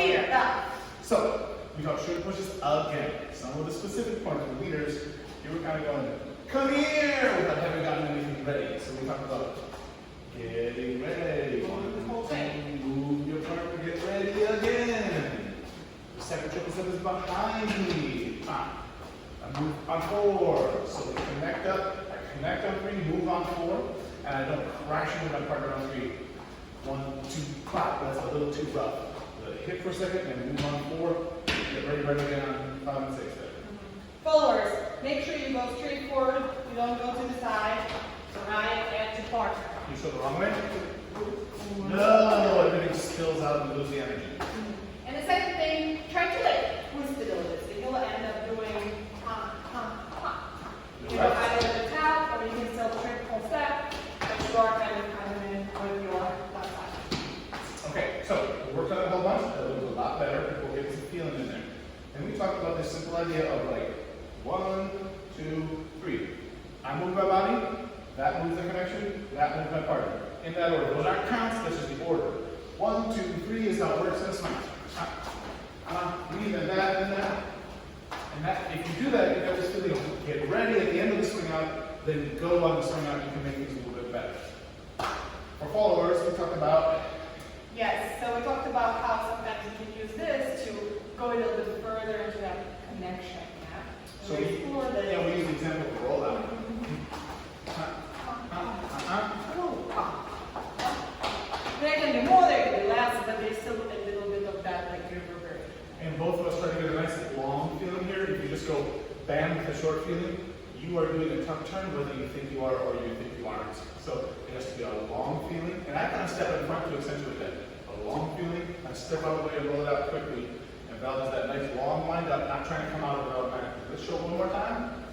here. So, we talked shoulder pushes again. Some of the specific points for leaders, you were kind of going, come here, without having gotten anything ready. So we talked about getting ready. The whole thing. Move your partner, get ready again. The second triple step is behind me. I move on 4. So we connect up, I connect on 3, move on 4, and I don't crash into my partner on 3. 1, 2, clap. That's a little too rough. Let it hit for a second and move on 4. Get ready right again on 5 and 6 there. Followers, make sure you go straight forward. You don't go to the side. Right and to partner. You show the wrong way? No, everything spills out and lose the energy. And the second thing, try to like twist it a little bit. So you'll end up doing you know, either the tap or you can still triple step, but you are kind of in with your left side. Okay, so we worked on it a whole bunch. That was a lot better. People get some feeling in there. And we talked about this simple idea of like 1, 2, 3. I move my body, that moves the connection, that moves my partner. In that order. Those aren't counts, that's just the order. 1, 2, 3 is how it works in a swing. Leave and that and that. And that, if you do that, you got this feeling of get ready at the end of the swing out, then go on the swing out, you can make things a little bit better. For followers, we talked about. Yes, so we talked about how sometimes you can use this to go a little bit further into that connection. Yeah? So we use the example of rollout. There can be more, there can be less, but there's still a little bit of that like reverberate. And both of us try to get a nice long feeling here. If you just go bam with a short feeling, you are doing a tough turn whether you think you are or you think you aren't. So it has to be a long feeling. And I kind of step in front to accentuate that. A long feeling, I step out of the way and roll it out quickly. And Val does that nice long wind up, not trying to come out of it automatically. Let's show it one more time.